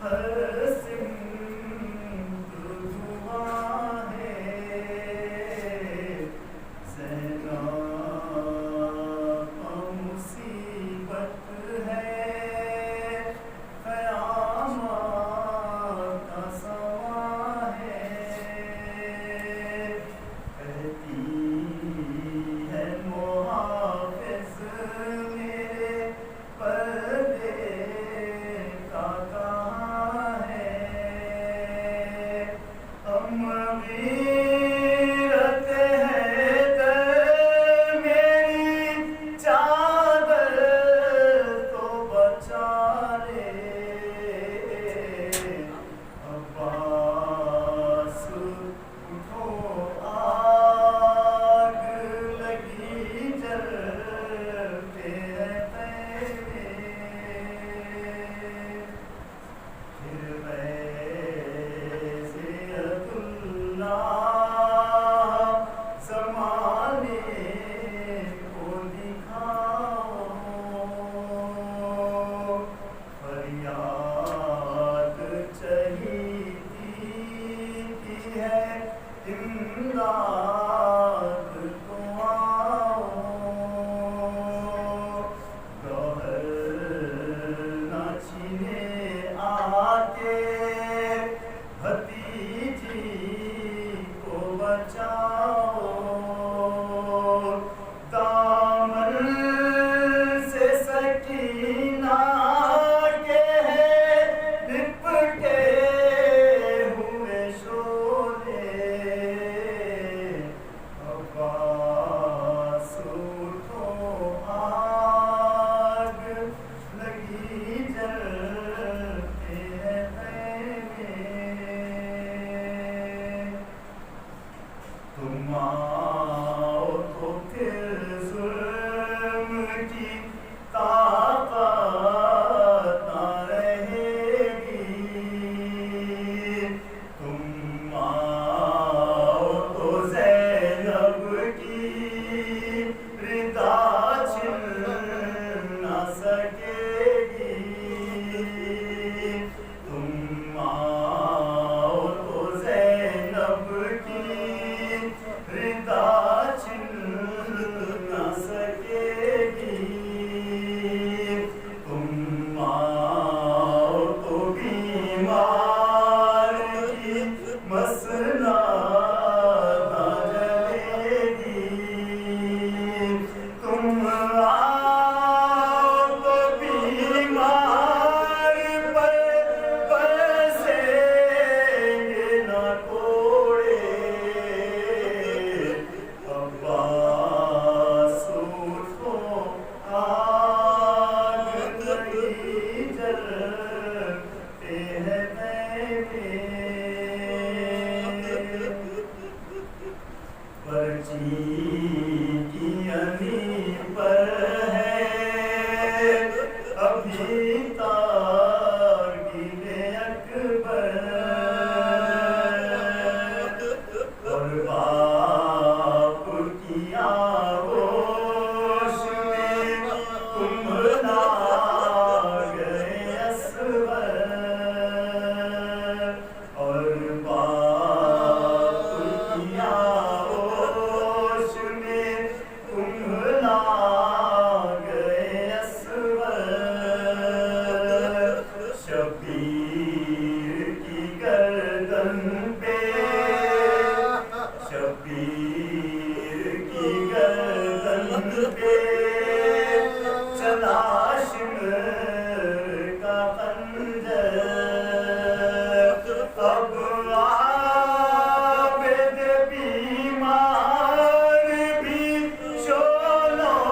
हर है इमदाद को आओ, गौहर न छीने आके भतीजी को बचाओ, दामन से सकीना के लिपटे हुए शोले, अब्बास उठो आग लगी जलते हैं खैमे, तुम आओ तो फिर जुल्म की ताकत ना रहेगी, तुम आओ तो ज़ैनब की रिदा छिन ना सकेगी, तुम आओ तो ज़ैनब की रिदा छिन ना सकेगी, तुम आओ तो बीमार की मसला ना जलेगी, तुम आओ तो बीमार पर बरसेंगे ना कोड़े, अब्बास उठो आग लगी जलते हैं खैमे, पर्ची की अनी पर है अभी ताकीने अकबर, और बाप की आगोश में कुंभला गए असवर, और बाप की आगोश में कुंभला गए असवर, शबीर की गर्दन पे, शबीर की गर्दन पे चला शिमर का खंजर, अब आबिद बीमार भी शोलों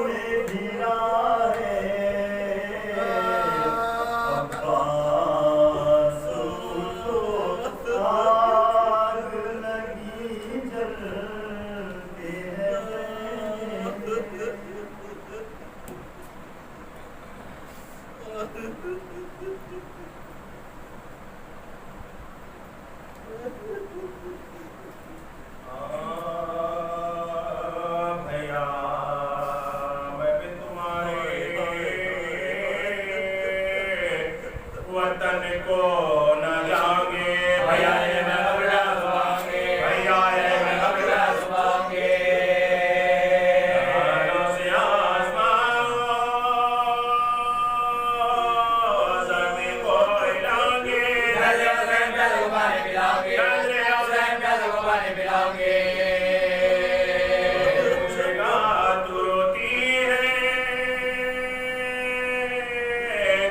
में घिरा है, अब्बास उठो आग लगी जलते हैं भैया मैं भी तुम्हारे वतन को न जाऊंगे, भैया ये मैं अगला सुनाऊंगे, भैया ये मैं अगला सुनाऊंगे, आसमां से आसमां ज़मीन को हिलाऊंगे, नजरे हुसैन पे ज़ुबानें मिलाऊंगे, नजरे हुसैन पे ज़ुबानें मिलाऊंगे, पूछेगा तू रोती है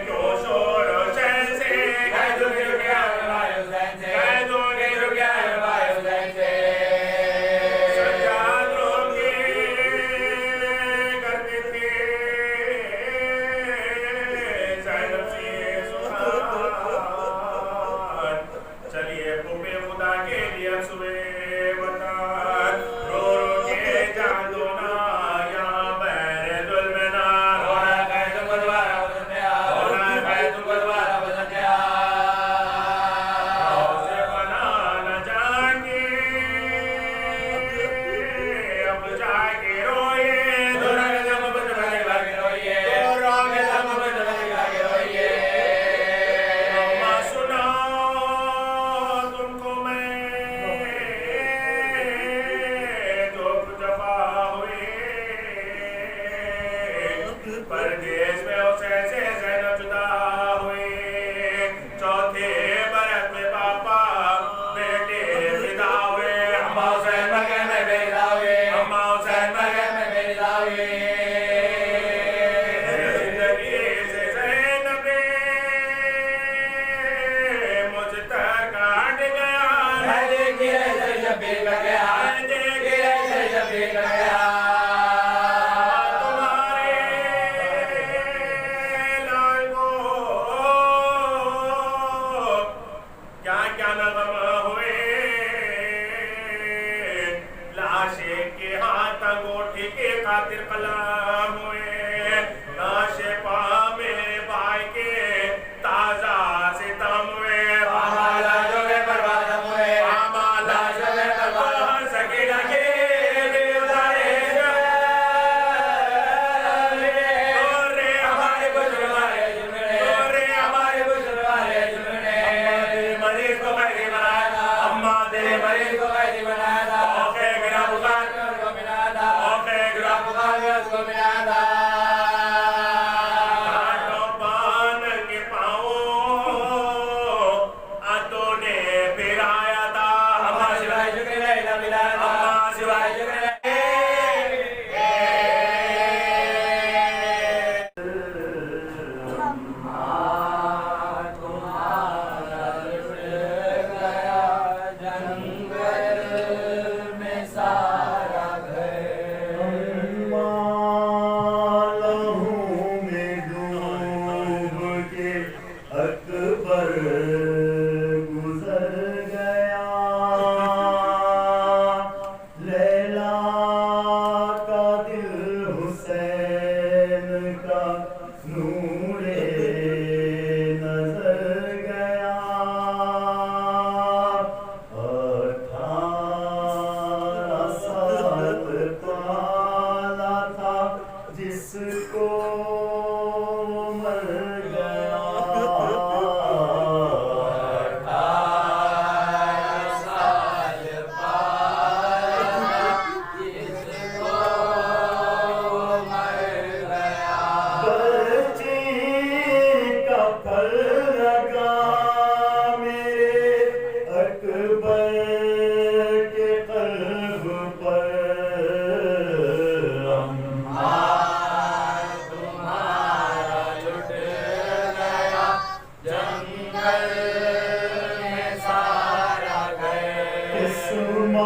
क्यों शोर हुसैन से, कह दूं कि प्यार हमारे हुसैन से, कह दूं अकबर गुजर गया, लैला का दिल हुसैन का नूरे नजर गया। 18 साल पाला था जिसको मर गया। 18 साल पाला जिसको मर गया। बच्ची का फल लगा मेरे अकबर के कल्ब पर। अम्मा तुम्हारा लुट गया जंगल में सारा घर। किस्मत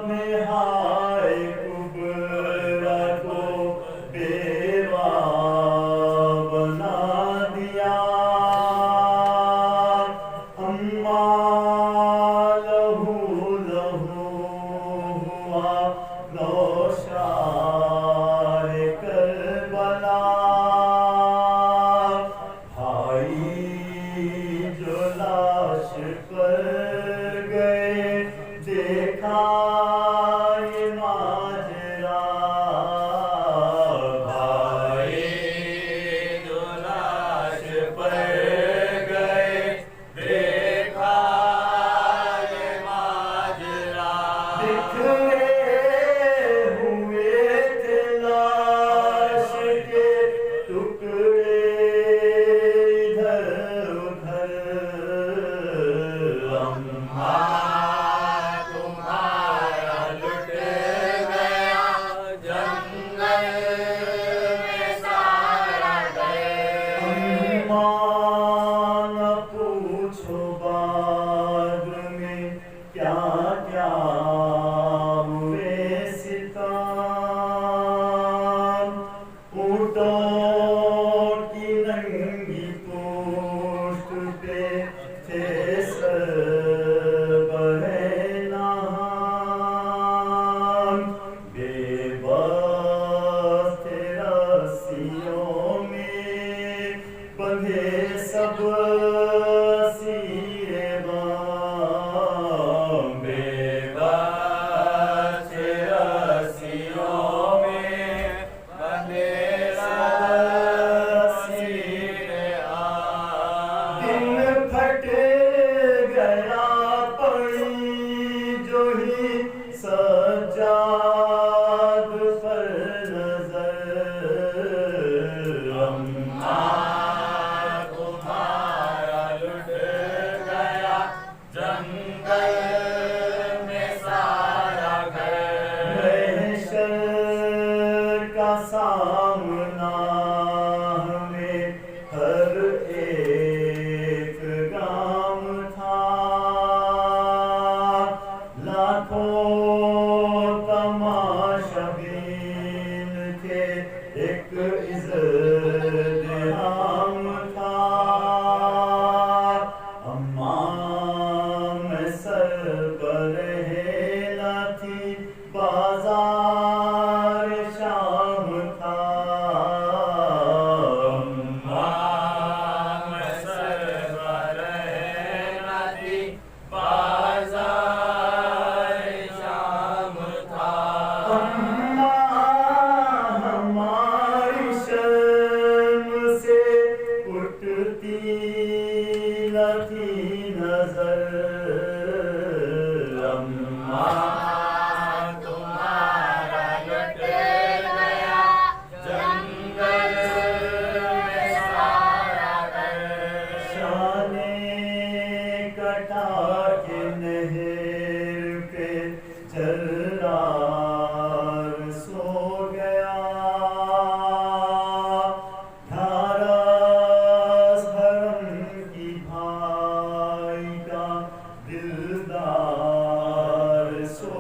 ने हाय कुबरा को बेवा बना दिया। अम्मा लहू लहू हुआ नौशाद करबला। भाई जो लाश पर गए देखा ये माजरा। भाई जो लाश पर गए देखा ये माजरा। बिखरे हुए थे लाश के टुकड़े इधर उधर। अम्मा तुम्हारा लुट गया जंगल में सारा घर। अम्मा न पूछो बाद में क्या क्या हुए सितम। ऊँटों की नंगी पोस्ट पे थे सरबरे नाम। बेबस थे रस्सियों में बंधे सब सिरे बाम। बेबस रस्सियों में बंधे रस्सियों आम। दिन फट गया पड़ी जो ही सजाद पर नजर। अम्मा तुम्हारा लुट गया जंगल में सारा घर। महशर का सामना हमें हर एक गाम था। लाखों तमाशाबीन थे एक इज़्तिहाम था। अम्मा मैं सरबरहेला थी बाजार शाम था। अम्मा मैं सरबरहेला थी बाजार शाम था। अम्मा हमारी शर्म से उठती न थी नजर। अम्मा तुम्हारा लुट गया जंगल में सारा घर। शाने कटा के नहर पे जर्रार सो गया। ढारस हरम की भाई का दिलदार सो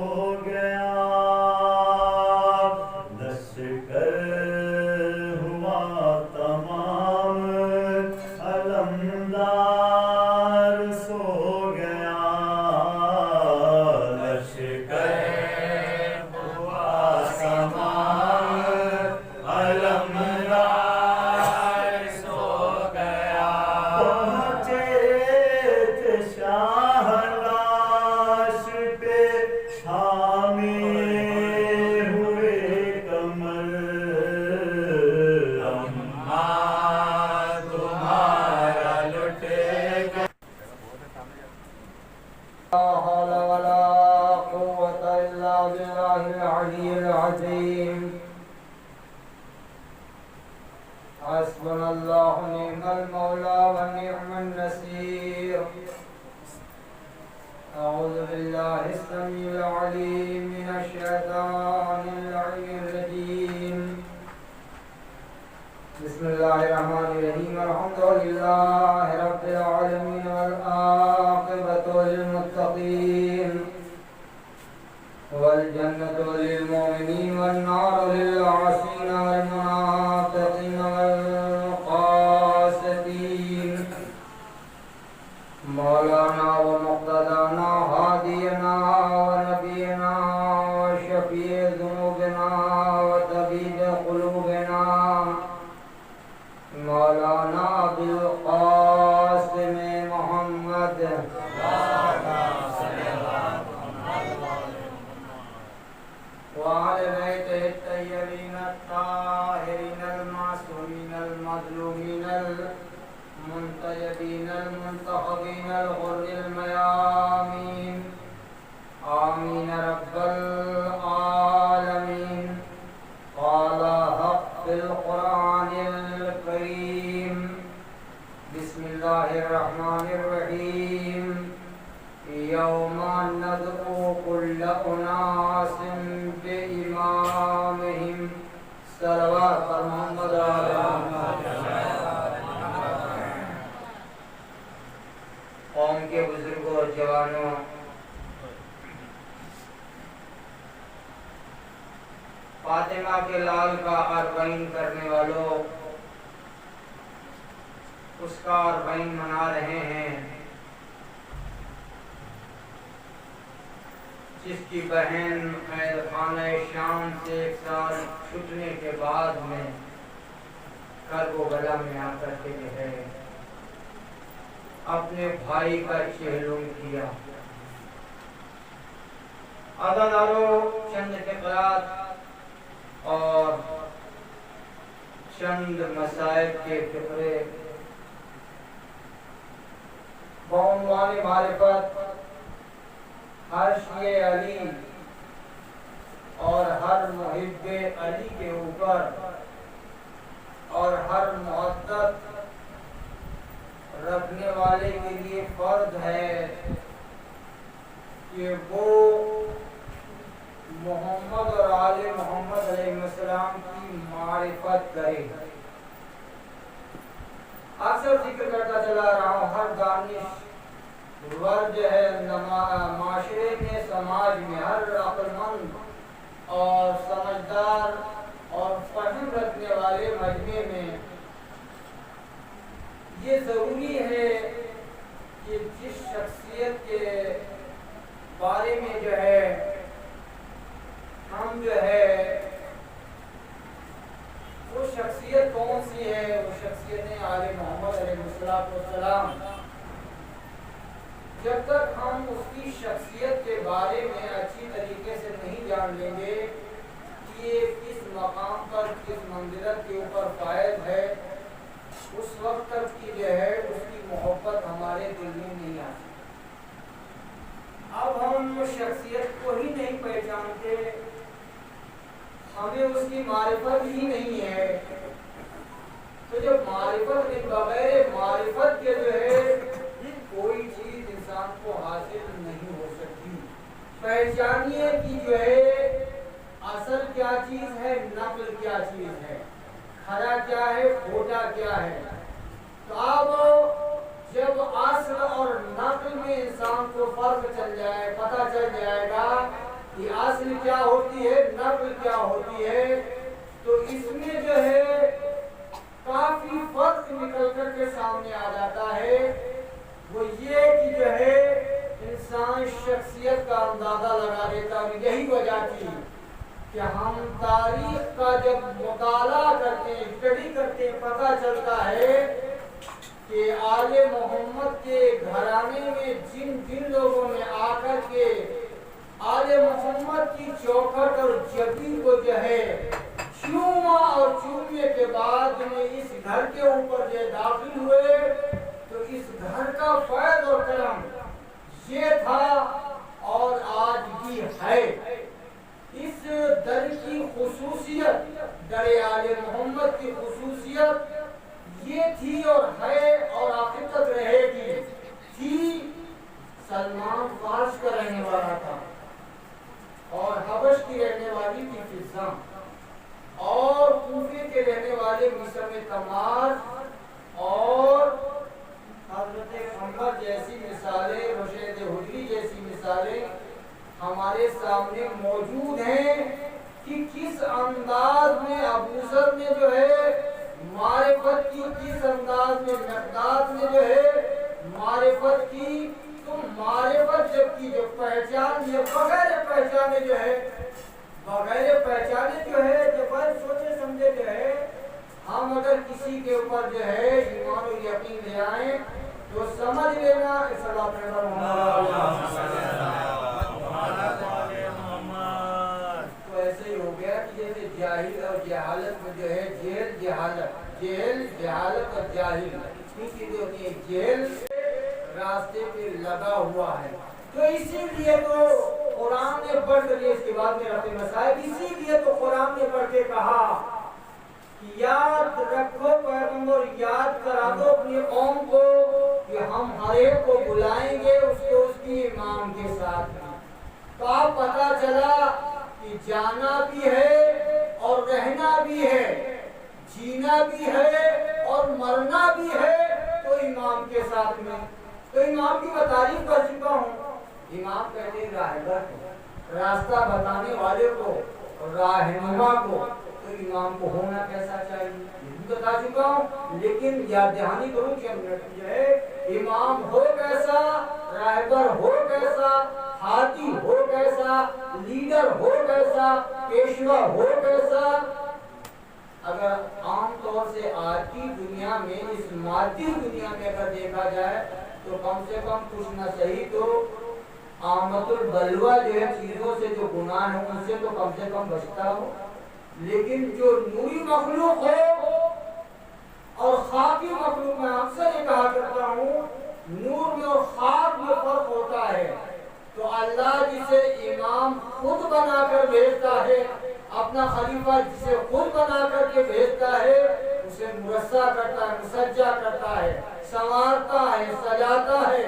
गया। लश्कर हुआ तमाम अलम जमींदार सो गया, लश्कर हुआ समान, अलमदार सो गया। पहुँचे थे शाह लाश पे, थामे हुए कमर, अम्मा तुम्हारा लुट गया। ला हौल वला कुव्वता इल्ला बिल्लाहिल अलिय्यिल अज़ीम। हस्बुनल्लाहु नि'मल मौला व नि'मन नसीर। अऊज़ु बिल्लाहि अस्समीइल अलीम मिनश शैतानिर रजीम। बिस्मिल्लाहिर्रहमानिर्रहीम। अल्हम्दुलिल्लाहि रब्बिल आलमीन वल आक़िबतु लिल मुत्तक़ीन वल जन्नतु लिल मुमिनीन वन नारु लिल आसीन वल मुनाफ़िक़ीन वल क़ासितीन। मौलाना व मुक़्तदाना हादियना व नबीना व शफ़ीए ज़ुनूबिना व तबीब क़ुलूबिना मौलाना अबुल क़ासिम मोहम्मद वअले बैतिहि अत्तय्यबीन अत्ताहिरीन अल-मासूमीन अल-मज़लूमीन अल-मुंतजबीन अल-मुंतखबीन अल-गुर्रिल मयामीन। आमीन रब्बल आलमीन। क़ाला हक़ फ़िल क़ुरआनिल करीम। बिस्मिल्लाहिर्रहमानिर्रहीम। यौमा नदअू कुल्ल उनासिन बिइमामिहिम। सलवात पर मोहम्मद कौम के बुजुर्गों और जवानों, फातिमा के लाल का अरबईन करने वालों, उसका अरबईन मना रहे हैं जिसकी बहन कैद खाना शाम से 1 साल छूटने के बाद में करबला में आकर के जो है अपने भाई का चेहलुम किया। अदादारों, चंद फ़िक़रात और चंद मसाइब के फ़िक़रे बउनवान मारिफत हर शिए अली और हर मुहिब्बे अली के ऊपर और हर मुहब्बत रखने वाले के लिए फर्ज है कि वो मोहम्मद और आले मोहम्मद अलैहिस्सलाम की मारिफत करे। अक्सर जिक्र करता चला रहा हूँ, हर दानिश वर्ग है माशरे में, समाज में हर अक्लमंद और समझदार और फहम रखने वाले मजमे में ये ज़रूरी है कि जिस शख्सियत के बारे में जो है हम जो है वो शख्सियत कौन सी है, वो शख्सियतें आले मोहम्मद अलैहिस्सलाम। जब तक हम उसकी शख्सियत के बारे में अच्छी तरीके से नहीं जान लेंगे कि ये किस मकाम पर किस मंजिलत के ऊपर फायद है, उस वक्त तक की जो है उसकी मोहब्बत हमारे दिल में नहीं आती। अब हम शख्सियत को ही नहीं पहचानते, हमें उसकी मारिफत ही नहीं है, तो जब मारिफत नहीं, बगैर मारिफत के जो है कोई चीज इंसान को हासिल नहीं हो सकती। पहचानिए कि जो है असल क्या चीज है, नकल क्या चीज है, खरा क्या है, खोटा क्या है। तो अब जब असल और नकल में इंसान को फर्क चल जाए, पता चल जाएगा कि असल क्या होती है, नकल क्या होती है, तो इसमें जो है काफी फर्क निकल कर के सामने आ जाता है। वो ये कि जो है इंसान शख्सियत का अंदाजा लगा देता है। यही वजह थी कि हम तारीख का जब मुताला करते हैं, स्टडी करते हैं, पता चलता है कि आले मोहम्मद के घराने में जिन जिन लोगों ने आकर के आले मोहम्मद की चौखट और जबी को जो है चूमा और चूमने के बाद में इस घर के ऊपर जो दाखिल हुए तो इस घर का फैज़ और करम ये था और आज भी है। इस दर की खुसूसियत, दर आले मोहम्मद की खुसूसियत ये थी और है और आखिर तक रहेगी। थी सलमान फारस का रहने वाला था और हबश की रहने वाली थी फिजा और कूफे के रहने वाले मिस्र में तमार और हज़रत पैगंबर जैसी मिसालें, रशीद हुजरी जैसी मिसालें हमारे सामने मौजूद हैं कि किस अंदाज में अबू ज़र ने जो है मारिफत की, किस अंदाज में मक़दाद ने जो है मारिफत की। तो मारिफत जबकि जो पहचान ये बगैर पहचाने जो है, बगैर पहचाने जो है, जब सोचे समझे जो है हम अगर किसी के ऊपर जो है ईमान और यकीन ले आए तो समझ लेना तो ऐसे ही हो गया कि जैसे जाहिल और जहालत में जो है जेल जहालत, जेल जहालत और जाहिल चीजें होती है। जेल रास्ते पे लगा हुआ है। तो इसीलिए तो कुरान ने बढ़ कर इसके बाद में रखते मसाइल, इसीलिए तो कुरान ने बढ़ के कहा याद रखो पैगंबर, याद करा दो अपनी कौम को कि हम हर एक को बुलाएंगे उसको उसकी इमाम के साथ। तो आप पता चला कि जाना भी है और रहना भी है, जीना भी है और मरना भी है तो इमाम के साथ में। तो इमाम की मैं तारीफ कर चुका हूँ। इमाम कहते हैं राहबर को, रास्ता बताने वाले को, रहनुमा को। तो इमाम को होना कैसा चाहिए ये भी बता चुका हूँ, लेकिन याद दहानी करूँ कि है इमाम हो कैसा, राहबर हो कैसा, हाथी हो कैसा, लीडर हो कैसा, पेशवा हो कैसा। अगर आम तौर से आज की दुनिया में, इस मादी दुनिया में अगर देखा जाए तो कम से कम कुछ न सही तो आमतुल बलवा जो है चीजों से, जो गुनाह है उनसे तो कम से कम बचता हो। लेकिन जो नूरी मखलूक हो और खाकी मखलूक, मैं अक्सर ये कहा करता हूँ नूर में और खाक में फर्क होता है। तो अल्लाह जिसे इमाम खुद बनाकर भेजता है, अपना खलीफा जिसे खुद बना करके भेजता है, उसे मुरस्सा करता है, मुसज्जा करता है, संवारता है, सजाता है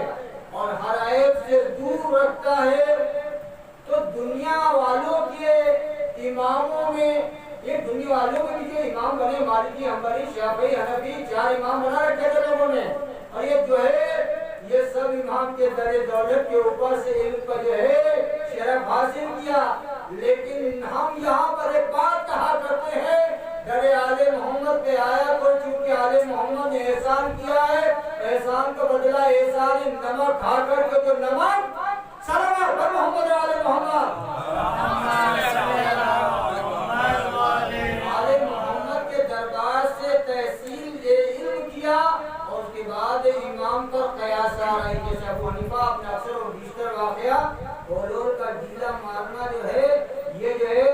और हर ऐब से दूर रखता है। तो दुनिया वालों के इमामों में, ये दुनिया वालों में भी जो इमाम बने, मालिकी, हम्बली, शाफी, हनफी, 4 इमाम बना रखे थे लोगों ने। और ये जो है ये सब इमाम के दरे दौलत के ऊपर से इल्म का जो है शरफ हासिल किया। लेकिन हम यहाँ पर एक बात कहा करते हैं, दरे आले मोहम्मद पे आया तो चूंकि आले मोहम्मद ने एहसान किया है, एहसान का बदला एहसान नमक खा कर के जो नमक सलावत पर मोहम्मद आले मोहम्मद आले मोहम्मद के दरबार से तहसील इल्म किया और उसके बाद इमाम पर कयास आ रही, जैसे अबू हनीफा अपने अक्सर और बिस्तर वाकया बोलोर का ढीला मारना जो है, ये जो है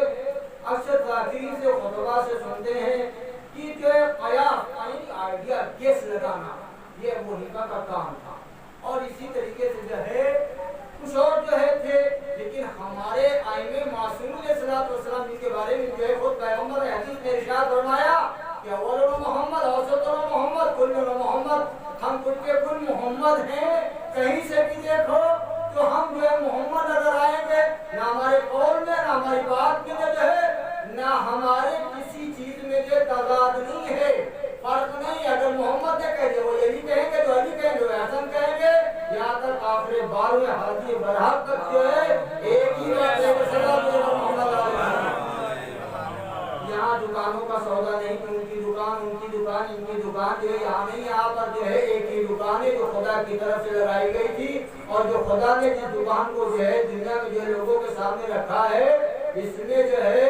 अक्सर जाकिरी से खुतबा से सुनते हैं कि जो है कयास आइडिया गेस लगाना, ये अबू हनीफा का काम था। और इसी तरीके से जो है कुछ और जो है थे, लेकिन हमारे आइमे मासूम अलैहिस्सलाम जिनके बारे में जो है खुद पैगंबर हदीस ने इरशाद फरमाया कि अव्वल मोहम्मद, औसत मोहम्मद, कुल्लु मोहम्मद, हम कुल के कुल मोहम्मद हैं। कहीं से भी देखो तो हम जो है मोहम्मद नजर आएंगे, ना हमारे कौल में, ना हमारी बात में जो है, ना हमारे किसी चीज में जो तजाद नहीं है, फर्क नहीं। अगर मोहम्मद ने कह दिया वो अली कहेंगे, जो अली कहेंगे वो हसन कहेंगे, यहाँ तक आखिरी 12वें हाजी बरहक तक जो है एक ही बात है, मोहम्मद। यहाँ दुकानों का सौदा नहीं कि उनकी दुकान उनकी दुकान, इनकी दुकान जो है यहाँ नहीं, यहाँ पर जो है एक ही दुकान है जो खुदा की तरफ से लगाई गई थी, और जो खुदा ने जिस दुकान को जो है दुनिया में जो लोगों के सामने रखा है, इसमें जो है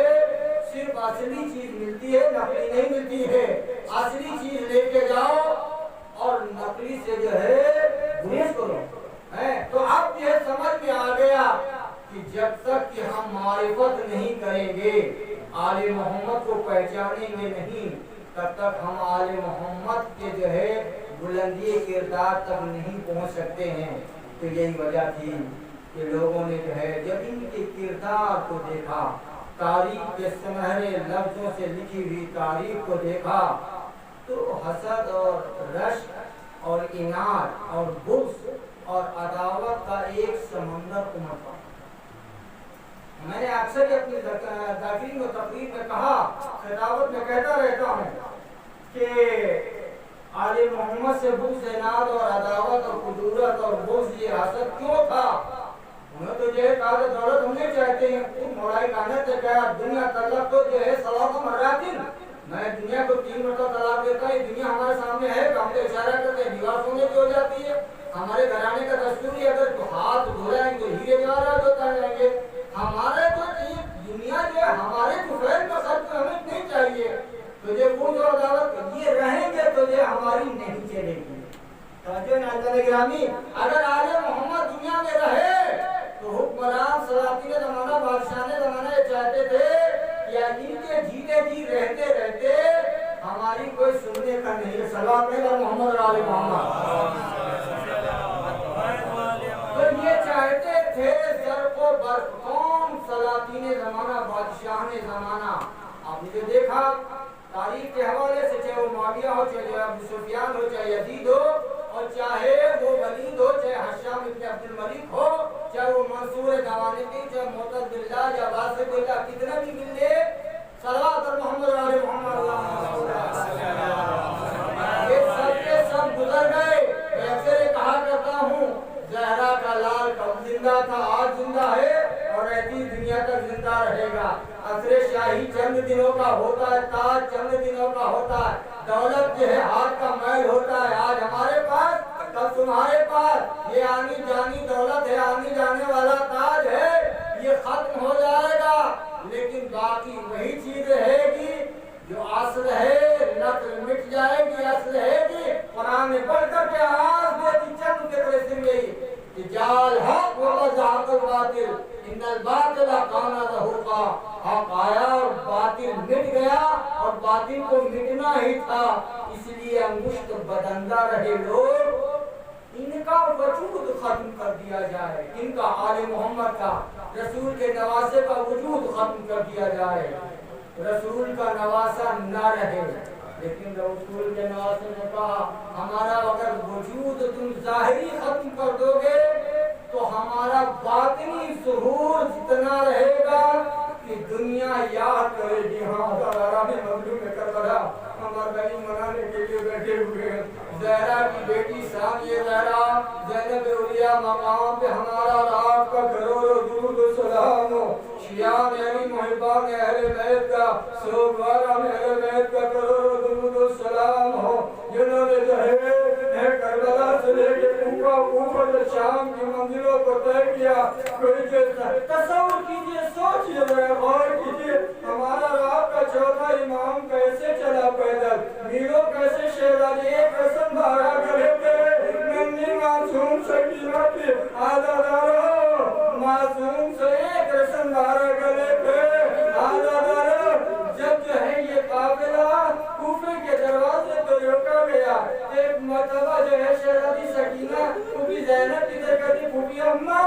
सिर्फ असली चीज मिलती है, नकली नहीं मिलती है। असली चीज लेके जाओ और नकली से जो है गुरेज करो, है। तो अब यह समझ में आ गया कि जब तक कि हम मारिफत नहीं करेंगे, आले मोहम्मद को पहचानेंगे नहीं, तब तक हम आले मोहम्मद के जो है बुलंदी किरदार तक नहीं पहुंच सकते हैं। तो यही वजह थी कि लोगों ने जो है जब इनके किरदार को देखा, तारीख के सुनहरे लफ्जों से लिखी हुई तारीख को देखा, तो हसद और रश्क और इनाद और गुस्स और अदावत का एक समंदर उमड़ पड़ा। मैंने अक्सर अपनी दाखिली में तकरीर में कहा, खिताबत में कहता रहता हूँ कि आले मोहम्मद से बुग़्ज़, इनाद और अदावत और कुदूरत और बुग़्ज़, ये हसद क्यों था? उन्हें तो जो है कहा दौलत हमने चाहते हैं, तुम मोड़ाई कानत से कहा दुनिया तलब तो जो है सलाम मर्रातिन, मैं दुनिया को 3 मरतबा तलाक देता है। दुनिया हमारे सामने है, हम तो इशारा करते हैं दीवार सोने की हो जाती है। हमारे घराने का दस्तूर है, अगर तो हाथ धुलाएंगे तो हीरे जवाहरात होता जाएंगे। हमारे तो दुनिया जो है हमारे कुफैल का खर्च हमें नहीं चाहिए, तो जो वो जो अदावत ये रहेंगे तो ये हमारी नहीं चलेगी। अगर आले मोहम्मद दुनिया में रहे तो हुक्मरान सलातीन ज़माना, बादशाह ज़माना ये चाहते थे या इनके जीते जी रहते रहते हमारी कोई सुनने का नहीं है। सलात है मोहम्मद और आले मोहम्मद। तो ये चाहते थे ज़र्फ़ो बर्फ़ कौम सलातीन ज़माना, बादशाह ज़माना। आपने जो देखा तारीख के हवाले से, चाहे वो मुआविया हो, चाहे अबू सुफियान हो, चाहे यजीद हो, और चाहे वो वलीद हो, चाहे हश्शाम इब्न अब्दुल मलिक हो, चाहे वो मंसूर दवानिकी, चाहे मुअत्तज़ बिल्लाह या वासिक़ बिल्लाह, कितना भी मिले, सल्लल्लाहु अलैहि मोहम्मद और आले मोहम्मद, ये सब के सब गुजर गए। मैं अक्सर कहा करता हूँ, ज़हरा का लाल कब जिंदा था, आज जिंदा है और रहती दुनिया तक जिंदा रहेगा। असरे शाही चंद दिनों का होता है, ताज चंद दिनों का होता है, दौलत जो है हाथ का मैल होता है। आज हमारे पास, कल तुम्हारे पास, ये आनी जानी दौलत है, आनी जाने वाला ताज है, ये खत्म हो जाएगा, लेकिन बाकी वही चीज रहेगी जो असल है। नस्ल मिट जाएगी, असल है। कुरान में पढ़ करके आवाज देती चंद के तरह सुन गई कि जाल हक व ज़हक़ल बातिल इन्नल बातिला काना ज़हूक़ा। हक आया और बातिल मिट गया, और बातिल को मिटना ही था, इसलिए अंगुष्ठ बदंदा रहे लोग, इनका वजूद खत्म कर दिया जाए, इनका आले मोहम्मद का, रसूल के नवासे का वजूद खत्म कर दिया जाए, रसूल का नवासा न रहे। लेकिन रसूल के नवासे ने कहा हमारा अगर वजूद तुम जाहिरी खत्म कर दोगे तो हमारा बातिनी ज़ुहूर जितना रहेगा कि दुनिया याद करेगी। हाँ, मजलूम में करबला हमारे भाई मनाने के लिए बैठे हुए हैं। ज़हरा की बेटी सानिया ज़हरा ज़ैनब औलिया मकाम पे हमारा रात का करोड़ों दुरूद व सलाम हो। शियान अली मुहिब्बान अहले बैत का, सोगवारा अहले बैत का करोड़ों दुरूद व सलाम हो, जिन्होंने जो है करबला से लेके ऊपर शाम की मंजिलों को तय किया। कोई तस्वीर कीजिए, सोचिए, गौर कीजिए, हमारा रात का चौथा इमाम कैसे चला पैदल, मीलों कैसे शेरानी एक रस्म धारा गले पे नन्ही मासूम सकीना की आदादारो, मासूम से एक रस्म धारा गले पे आदादारो। जब जो है ये काफिला कूफे के दरवाजे पर रोका गया, एक मर्तबा जो है शहजादी सकीना फूफी ज़ैनब की तरह कहती, फूफी अम्मा,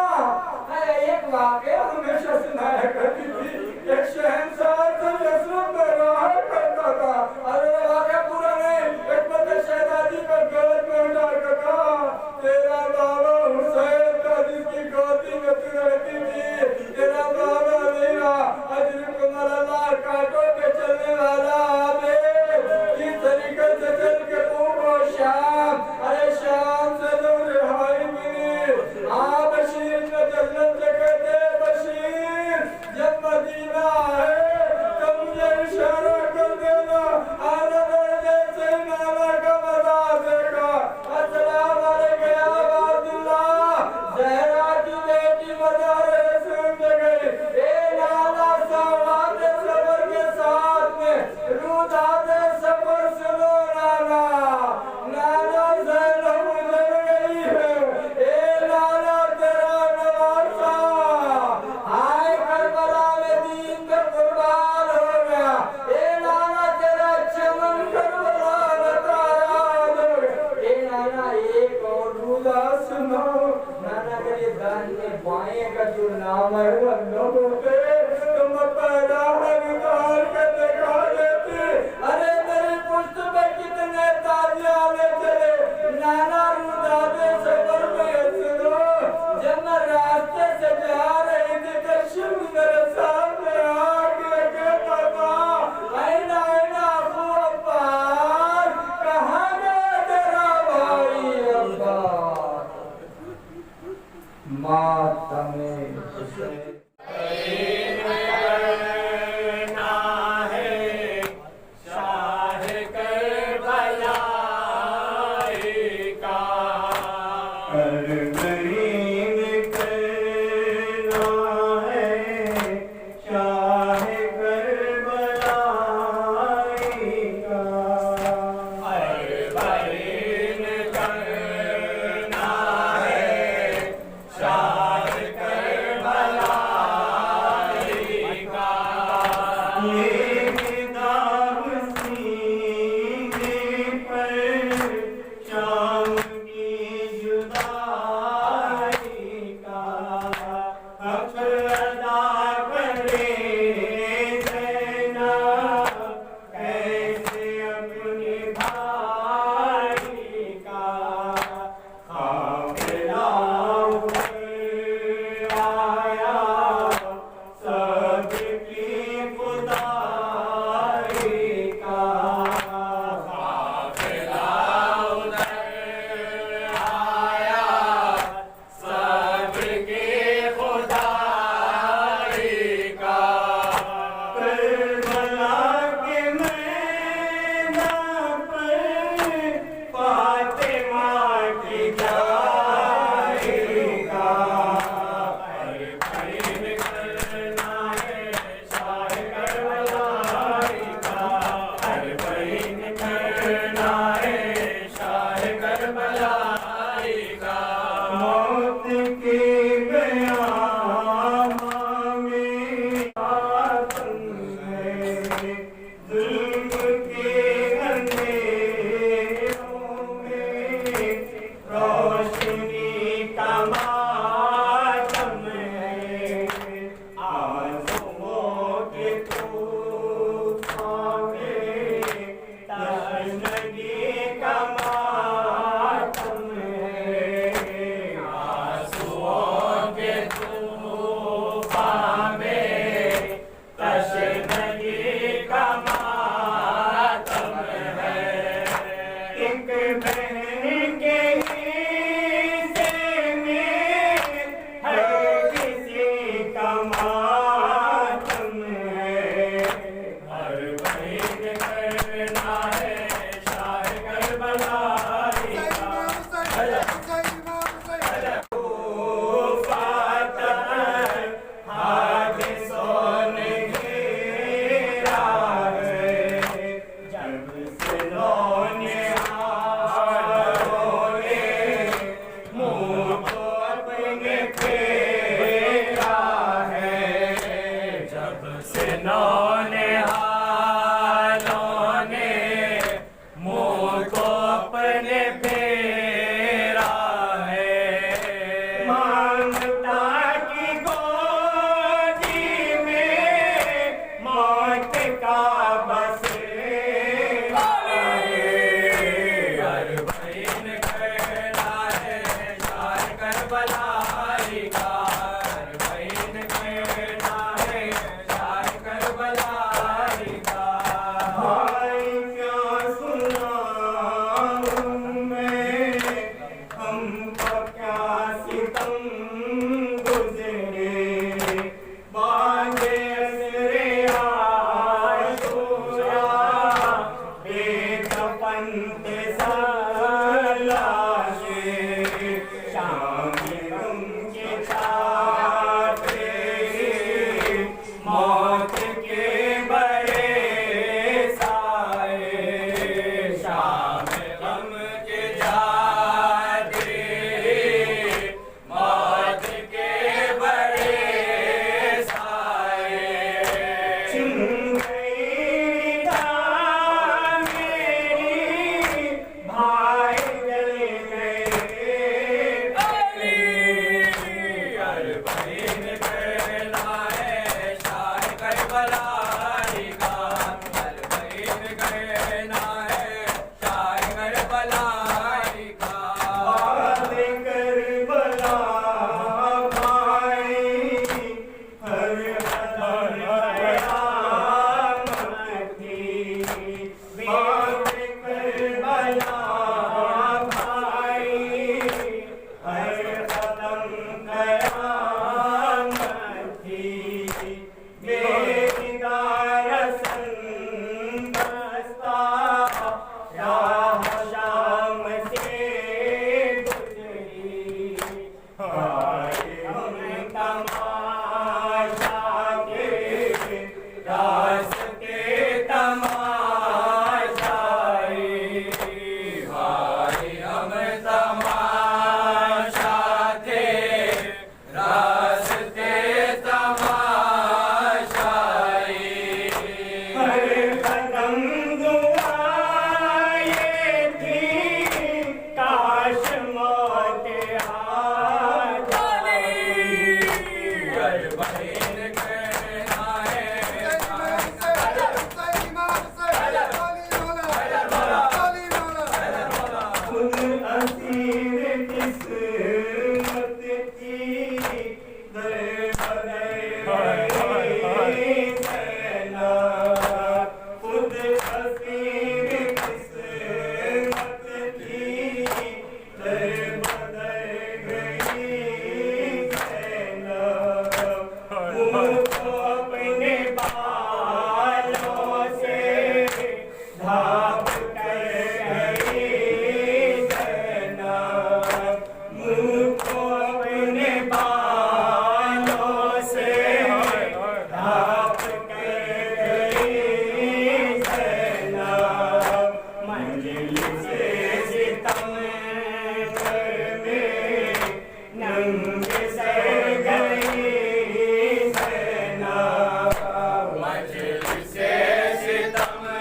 एक वाक़या हमेशा सुनाया करती थी, एक शहंशाह यसरब में रहा करता था। अरे वाक़या पूरा नहीं, एक मतलब शहजादी का गलत में उठा कर कहा, तेरा बाबा हुसैन का जिसकी गोदी में तू रहती थी, तेरा बाबा नहीं रहा, अजर को मरला कांटों पे चलने वाला आबे, किस तरीके से चल के पूर्व शाम, अरे शाम से दूर रिहाई मिली। हाँ बशीर ने जन्नत से कहते, बशीर जब मदीना है तो मुझे इशारा कर देना। सुनो नाना का ये दाहिने बाएं का जो नाम है वो लोगों पे तुम पैदा है निकाल के दिखा देते। अरे मेरे पुष्ट पे कितने ताजियाले चले नाना रुदादे सफर में सुनो। जब मैं रास्ते से जा रही थी तो शिव मेरे सामने आके कहता था आईना आईना अबू अब्बास कहाँ गया तेरा भाई अब्बास। माता में किस्मत की दर बदल गई ज़ैनब, खुद हसीन किस्मत की दर बदल गई ज़ैनब, मुझको अपने बालों से ढाप कर गई ज़ैनब, मुझको अपने बालों से ढाप कर गई ज़ैनब, मंजिल से सितम में नंगे सर गई ज़ैनब, मंजिल से सितम में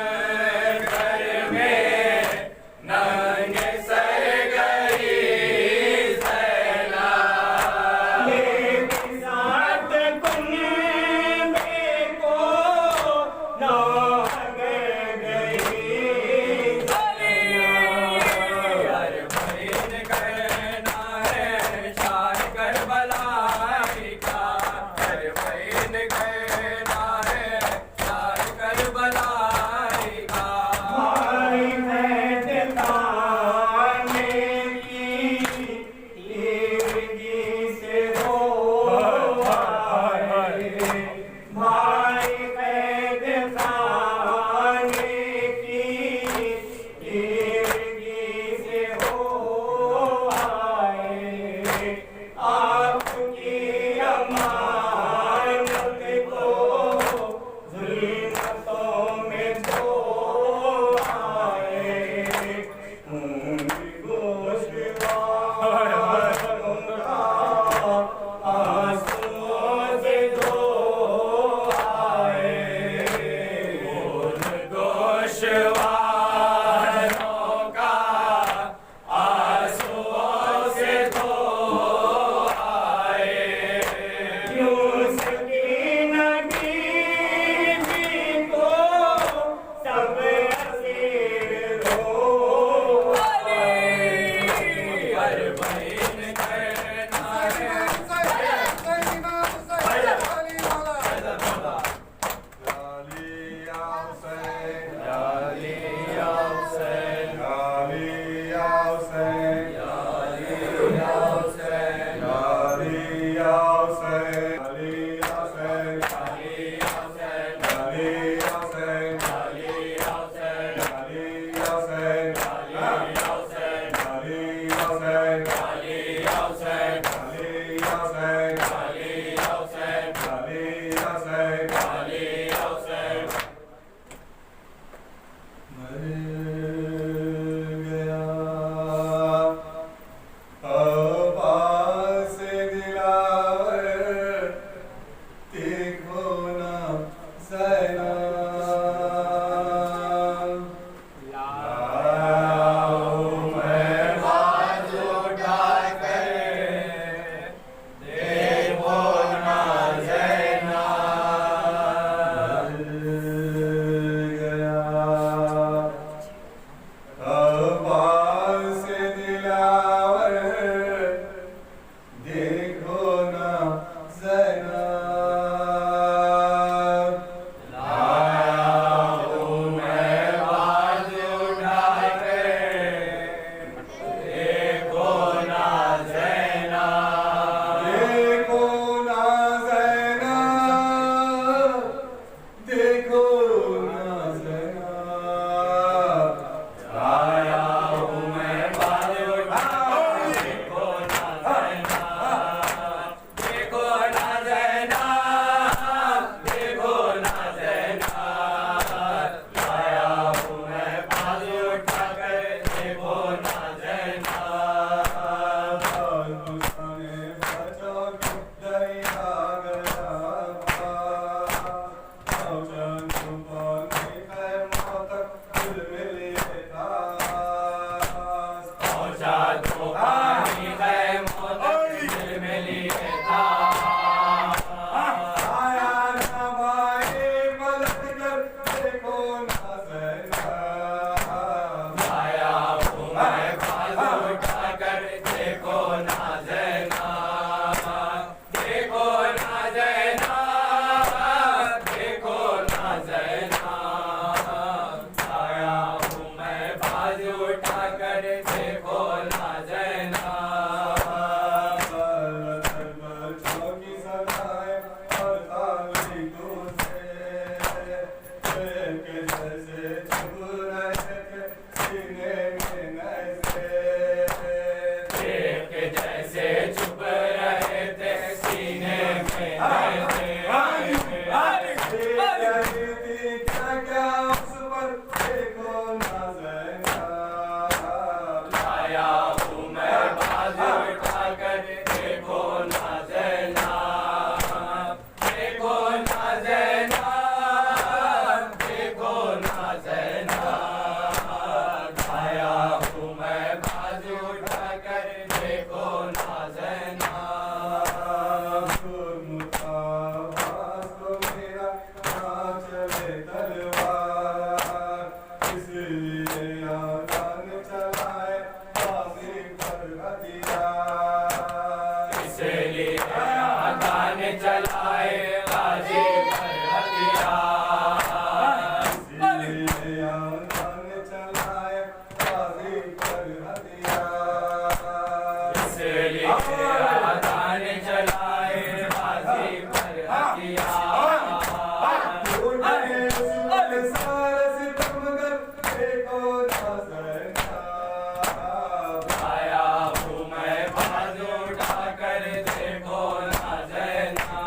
नंगे सर गई ज़ैनब, लेकिन साथ कुनबे को नौह कर गई ज़ैनब, हर बहिन करना है शान करबला का, हर बहिन करना है शान करबला का। भाई मैं दिखाने की तीरगी से हो आए, भाई मैं दिखाने की तीरगी से हो आए, आपकी अमानत को ज़ुल्मतों में धो आए, गोश्तवारों का आंसुओं से धो आए, गोश्तवारों का आंसुओं से धो आए, यूसुफ की बीवी को सब असीर हो आए, हर बहिन करना है ना जना, देखो ना जना, देखो ना जना, आया हूँ मैं बाजू उठाकर, देखो ना जना। चौकी सजाए और ताली दूसरे के जैसे चुभ रहे थे सीने में नैसे, देख जैसे चुप रहे थे सीने में नैसे। क्या क्या उस पर देखो ना जना, आया हूँ मैं बाजू उठाकर, देखो ना जना, देखो ना जना, देखो ना जना, आया हूँ मैं बाजू उठाकर, देखो ना जना। मेरा ना चले तलवार, इसलिए आदान चलाए बाजी पर हथियार, इसलिए आदान चलाए गाजी पर हथियार, इसलिए आदान चलाए बाजी पर हथियार, इसलिए आदान चलाए गाजी पर हथियार। आया हूँ मैं बाजू उठाकर, देखो ना जना,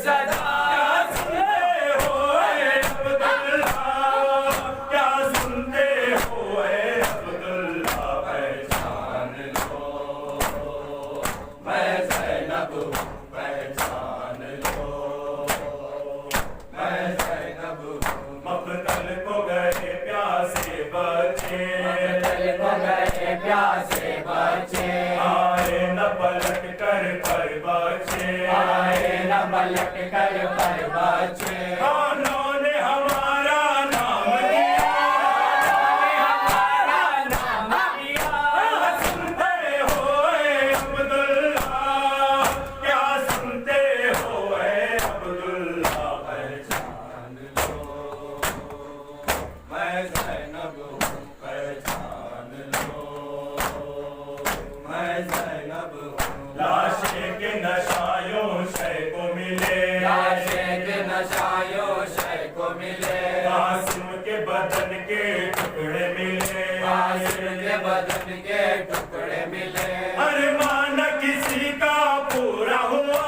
सदा क्या सुनते हो अब्दुल्ला पहचान लो मैं ज़ैनब हूँ पहचान लो मैं ज़ैनब हूँ मक्तल को गए प्यासे बच्चे मक्तल को गए प्यासे बच्चे आए न पलट कर पर बच्चे आए न पलट कर पर बच्चे उन्होंने हमारा नाम लिया हमारा नाम लिया सुनते हो अब्दुल्ला क्या सुनते हो अब्दुल्ला पहचान लो मैं ज़ैनब हूँ पहचान लो मैं ज़ैनब हूँ लाशे के नशायों शय को मिले लाशे के नशायों शय को मिले कासिम के बदन के टुकड़े मिले कासिम के बदन के टुकड़े मिले अरमान किसी का पूरा हुआ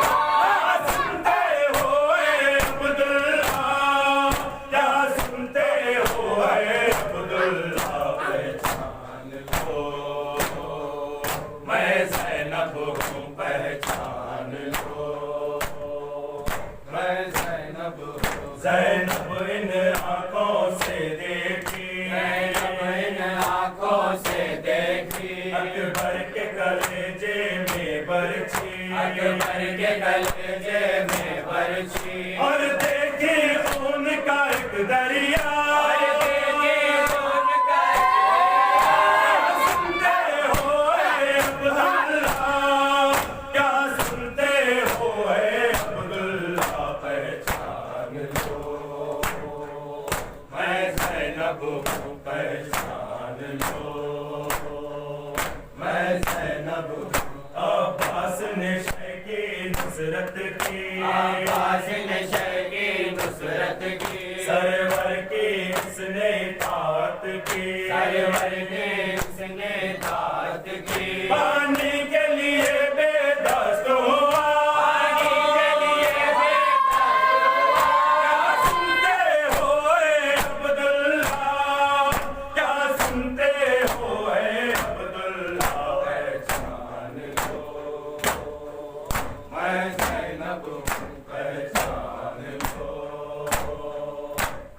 सुनते हो अब्दुल्ला क्या सुनते हो अब्दुल्ला पहचान लो मैं ज़ैनब हूँ पहचान लो मैं ज़ैनब हूँ ज़ैनब इन आँखों से देखी ज़ैनब इन आँखों से देखी अकबर के कलेजे में बरछी अकबर के कलेजे में बरछी और देखी उनका एक दरिया सुनते हो अब्दुल्ला क्या सुनते हो अब्दुल्ला पहचान लो मैं ज़ैनब हूँ पहचान लो मैं ज़ैनब हूँ अब्बास ने शय की नुसरत की अब्बास ने शय की नुसरत की सरवर की इसने इताअत की सरवर के उसने तात की पानी के लिए बेदस्त हुआ पानी के लिए सुनते हो अब्दुल्ला क्या सुनते हो अब्दुल्ला पहचान लो मैं ज़ैनब हूँ पहचान लो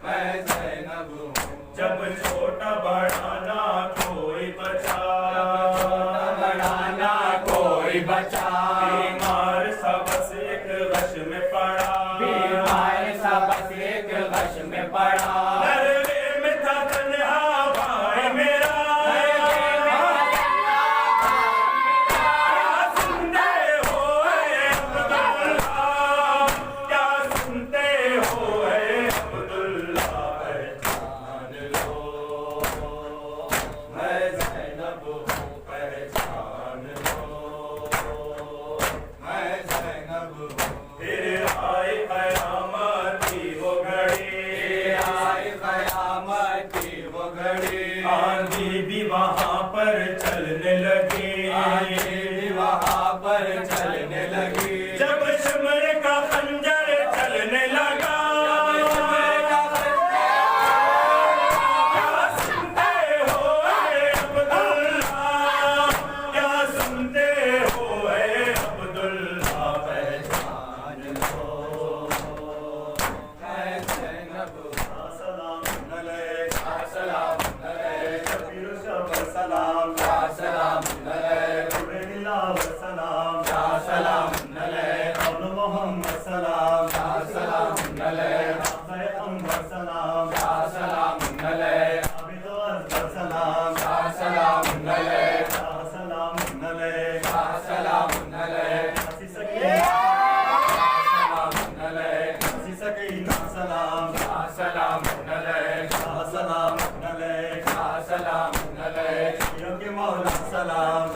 मैं ज़ैनब हूँ जब छोटा बड़ा ना कोई बचा बड़ा ना कोई बचा बीमार सा बस एक गश में पड़ा बीमार सा बस एक वश में पड़ा नरवे में था तन्हा भाई मेरा सुनते हो अब्दुल्ला क्या सुनते हो अब्दुल्ला पहचान लो मैं ज़ैनब हूँ पहचान लो मैं ज़ैनब हूँ फिर आए कयामत की वो घड़ी आए क़यामत की वो घड़ी आंधी भी वहाँ पर चलने लगी आगे भी वहाँ पर चलने लगी जब शमर का खंजर चलने लगा क्या सुनते हो अब्दुल्ला क्या सुनते हो अब्दुल्ला पहचान लो मैं ज़ैनब हूँ सलाम अलैका सलाम अलैका शबीर शबर सलाम सलाम अलैका बिल्ला सलाम सलाम अलैका मोहम्मद सलाम सलाम अलैका अंबर सलाम सलाम अलैका आबिद अजहर सलाम सलाम अलैका सलाम अलैका सलाम अलैका हसी सकीना सलाम अलैका हसी सकीना सलाम सलाम अलैका सलाम अलैका सलाम अलैका के मौला सलाम